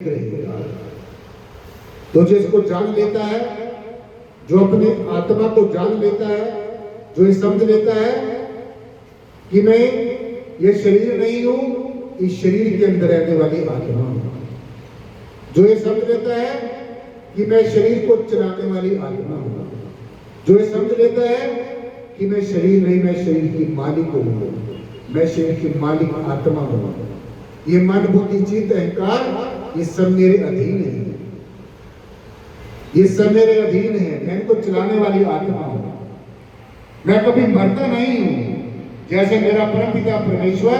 रहेगा। तो जिसको जान लेता है, जो अपने आत्मा को जान लेता है, जो ये समझ लेता है कि मैं ये शरीर नहीं हूं, इस शरीर के अंदर रहने वाली आत्मा हूं, जो ये समझ लेता है कि मैं शरीर को चलाने वाली आत्मा हूं, जो ये समझ लेता है कि मैं शरीर नहीं, मैं शरीर की मालिक हूं, मैं शरीर की मालिक आत्मा हूं, ये मन बुद्धि चित्त अहंकार ये सब मेरे अधीन है, ये सब मेरे अधीन है, मैं इनको चलाने वाली आत्मा हूं, मैं कभी मरता नहीं हूं। जैसे मेरा परम पिता परमेश्वर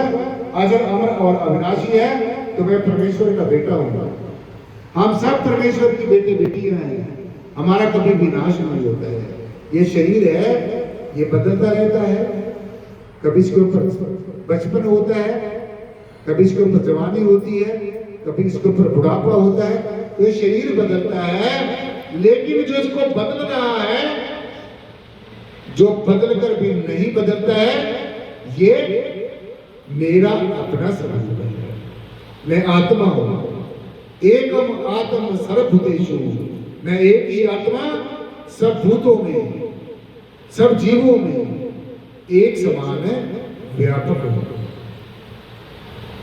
अजर अमर और अविनाशी है, तो मैं परमेश्वर का बेटा हूं। हम सब परमेश्वर की बेटे बेटियां हैं, हमारा कभी विनाश नहीं होता है। ये शरीर है, ये बदलता रहता है, कभी इसके ऊपर बचपन होता है, कभी इसके ऊपर जवानी होती है, कभी इसके ऊपर बुढ़ापा होता है, तो ये शरीर बदलता है। लेकिन जो इसको बदल रहा है, जो बदल कर भी नहीं बदलता है, ये मेरा अपना स्वरूप है, मैं आत्मा हूं। एकम आत्म सर्वभूतेषु, मैं एक ही आत्मा सब भूतों में, सब जीवों में एक समान है, व्यापक हूं।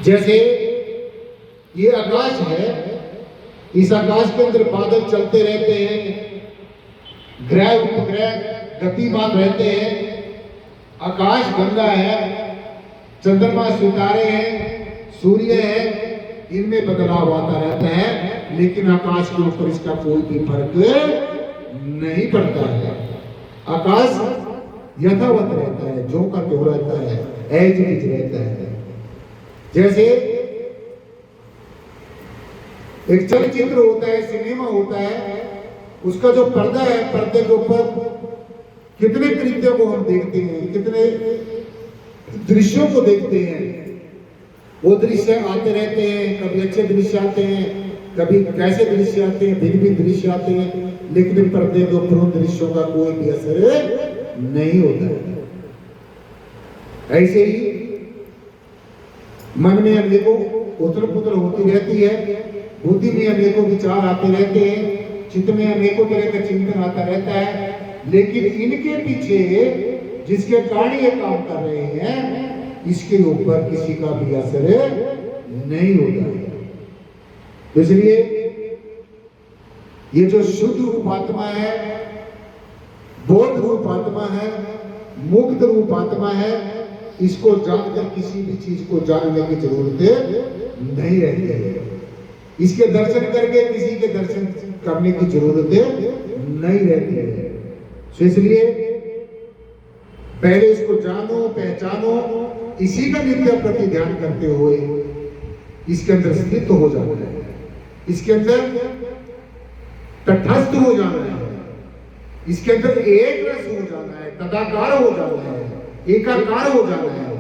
जैसे ये आकाश है, इस आकाश के अंदर बादल चलते रहते हैं, ग्रह उपग्रह गतिमान रहते हैं, आकाश गंगा है, चंद्रमा सितारे हैं, सूर्य है, इनमें बदलाव आता रहता है, लेकिन आकाश के ऊपर इसका कोई भी फर्क नहीं पड़ता है। आकाश यथावत रहता है, जो का त्यों रहता है, एज इट इज रहता है। जैसे एक चलचित्र होता है, सिनेमा होता है, उसका जो पर्दा है, पर्दे के ऊपर कितने तरीके को हम देखते हैं, कितने दृश्यों को देखते हैं, वो दृश्य आते रहते हैं, कभी अच्छे दृश्य आते हैं, कभी कैसे दृश्य आते हैं, भिन्न भिन्न दृश्य आते हैं, लेकिन पर्दे के ऊपर उन दृश्यों का कोई भी असर नहीं होता है। ऐसे ही मन में अनेकों उथल पुथल होती रहती है, बुद्धि में अनेकों विचार आते रहते हैं, चित्त में अनेकों तरह का चिंतन आता रहता है, लेकिन इनके पीछे जिसके कारण ये काम कर रहे हैं, इसके ऊपर किसी का भी असर नहीं होता है। तो इसलिए ये जो शुद्ध रूप आत्मा है, बोध रूप आत्मा है, मुक्त रूप आत्मा है, इसको जानकर किसी भी चीज को जानने की जरूरत नहीं रहती है। इसके दर्शन करके किसी के दर्शन करने की जरूरत नहीं रहती है। तो इसलिए पहले इसको जानो, पहचानो, इसी का नित्य प्रति ध्यान करते हुए इसके अंदर स्थित हो जाना है, इसके अंदर तटस्थ हो जाना है, इसके अंदर एक रस हो जाना है, तदाकार हो जाना है, एकाकार हो जाना है।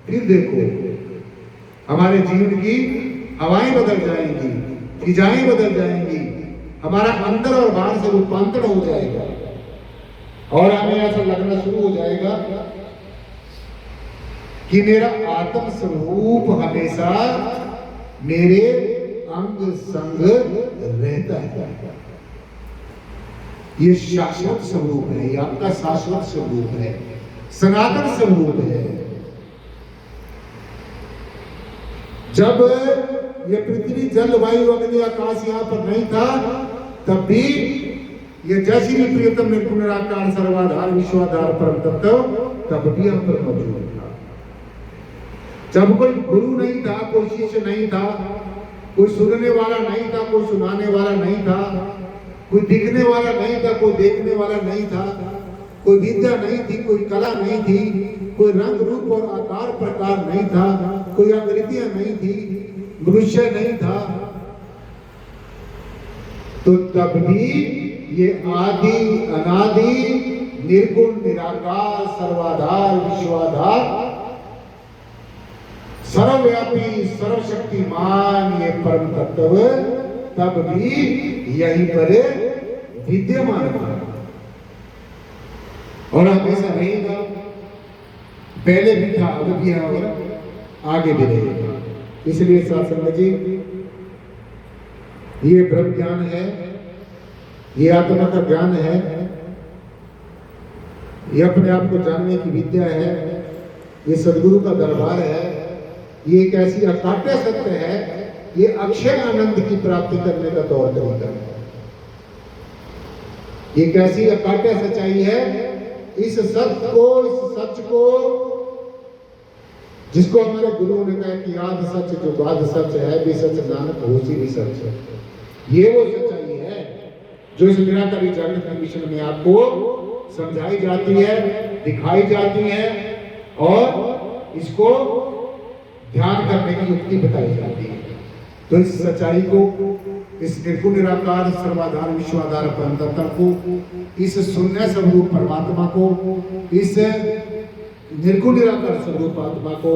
फिर देखो हमारे जीवन की हवाएं बदल जाएंगी, फिजाएं बदल जाएंगी, हमारा अंदर और बाहर से रूपांतर हो जाएगा, और हमें ऐसा लगना शुरू हो जाएगा कि मेरा आत्म स्वरूप हमेशा मेरे अंग संग रहता है। ये शाश्वत स्वरूप है, ये आपका शाश्वत स्वरूप है, सनातन स्वरूप है। जब ये पृथ्वी जल वायु अग्नि आकाश यहाँ पर नहीं था, तब भी ये जैसी प्रियतम निर्गुण निराकार सर्वाधार विश्वाधार परम तत्व तब भी यहाँ पर मौजूद था। जब कोई गुरु नहीं था, कोई शिष्य नहीं था, कोई सुनने वाला नहीं था, कोई सुनाने वाला नहीं था, कोई दिखने वाला नहीं था, कोई देखने वाला नहीं था, कोई विद्या नहीं थी, कोई कला नहीं थी, कोई रंग रूप और आकार प्रकार नहीं था, कोई आकृतियां नहीं थी, मनुष्य नहीं था, तो तब भी ये आदि अनादि निर्गुण निराकार सर्वाधार विश्वाधार सर्वव्यापी सर्वशक्तिमान ये परम तत्व तब भी यहीं पर विद्यमान था और हमेशा रहेगा। पहले भी था, अब भी है और आगे भी रहेगा। इसलिए साथ संगत जी ये ब्रह्म ज्ञान है, ये आत्मा का ज्ञान है, ये अपने आप को जानने की विद्या है, ये सदगुरु का दरबार है, ये एक ऐसी अकाट्य सत्य है, ये अक्षय आनंद की प्राप्ति करने का तौर तरीका है। ये कैसी अकाट्य सच्चाई है, इस सत्य को, इस सच को, जिसको हमारे गुरुओं ने कहा कि याद सच जो बाध सच है, भी सच नानक होसी भी सच है। ये वो सच्चाई है जो इस निराकारी जागृत मिशन में आपको समझाई जाती है, दिखाई जाती है और इसको ध्यान करने की युक्ति बताई जाती है। तो इस सच्चाई को, इस निर्गुण निराकार सर्वाधार विश्वाधार परम तत्व को, इस शून्य स्वरूप परमात्मा को, इस निर्गुण निराकार स्वरूप आत्मा को,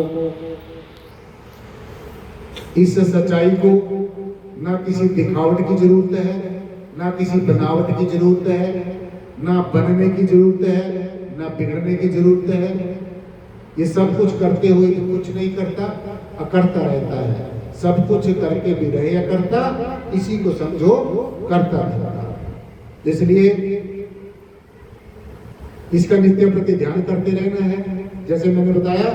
इस सच्चाई को ना किसी दिखावट की जरूरत है, ना किसी बनावट की जरूरत है, ना बनने की जरूरत है, ना बिगड़ने की जरूरत है। ये सब कुछ करते हुए भी कुछ नहीं करता, अकर्ता रहता है। सब कुछ करके भी रहे अकर्ता, इसी को समझो करता रहता। इसलिए इसका नित्य प्रति ध्यान करते रहना है। जैसे मैंने बताया,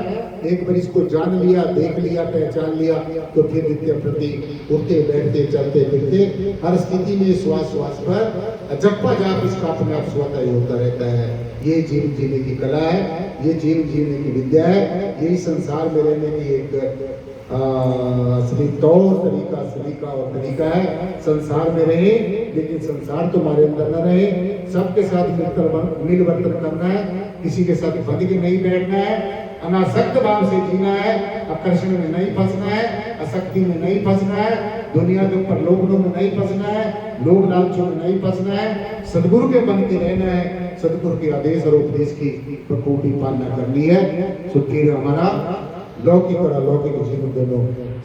एक बार इसको जान लिया, देख लिया, पहचान लिया, तो फिर नित्य प्रति उठते बैठते चलते फिरते हर स्थिति में श्वास श्वास पर जप्पा जाप इसका अपने आप स्वतः ही होता रहता है। ये जीवन जीने की कला है, ये जीवन जीने की विद्या है, यही संसार में रहने की एक असली तौर तरीका, सलीका और तरीका है। संसार में रहे लेकिन संसार तुम्हारे अंदर न रहे, सबके साथ मिलवर्तन करना है, किसी के साथ बंध के नहीं बैठना है, अनासक्त भाव से जीना है, आकर्षण में नहीं फंसना है, आसक्ति में नहीं फंसना है, दुनिया के ऊपर लोभों में नहीं फंसना है, लोभ लालचों में नहीं फंसना है, सदगुरु के बन के रहना है, सदगुरु के आदेश और उपदेश की बखूबी पालना करनी है। तो फिर हमारा लौकिक और अलौकिक जीवन दोनों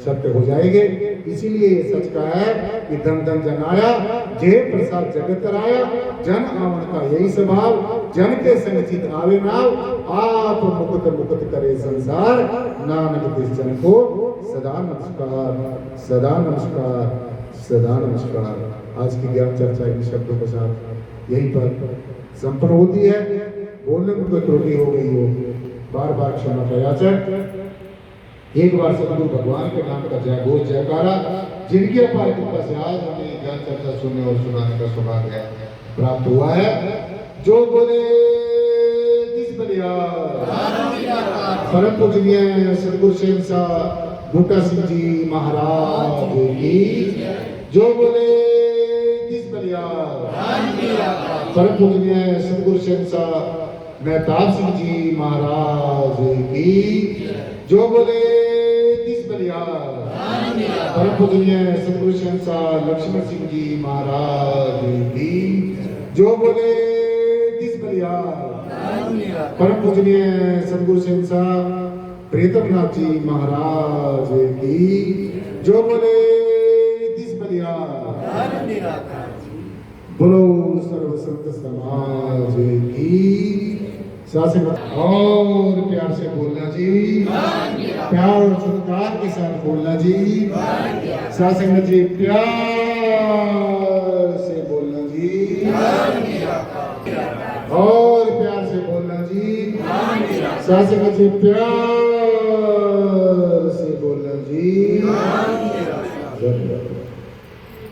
सत्य हो जाएंगे। इसीलिए ये सच का है कि धन धन जन आया, जे प्रसाद जगत आया, जन आवन का यही स्वभाव, जन के संग चित आवे नाव, आप मुकुट मुकुट करे संसार, नानक तिस जन को सदा नमस्कार, सदा नमस्कार, सदा नमस्कार। आज की ज्ञान चर्चा इन शब्दों के साथ यहीं पर संपन्न होती है। बोलने में कोई त्रुटि हो गई हो, बार बार क्षमा का याचक। एक बार सदगुरु भगवान के नाम का जय घोष जयकारा। जिनकी अपार कृपा से आज हमें ज्ञान चर्चा सुनने और सुनाने का सौभाग्य प्राप्त हुआ है। जो बोले तिस बलिहार। परम पूजनीय सदगुरु शहंशाह बूटा सिंह जी महाराज की। जो बोले तिस बलिहार। परम पूजनीय सदगुरु शहंशाह मेहताब सिंह जी महाराज की। जो बोले तिस बलिहार। परम पूजनीय सदगुरु शहंशाह लक्ष्मण सिंह जी महाराज की। जो बोले तिस बलिहार। परम पूजनीय सदगुरु शहंशाह प्रीतमनाथ जी महाराज की। जो बोले तिस बलिहार। बोलो सर्व संत समाज की। शासन और प्यार से बोलना जी, प्यार और सत्कार के साथ बोलना जी, शासन जी प्यार से बोलना जी, और प्यार से बोलना जी, शासन जी प्यार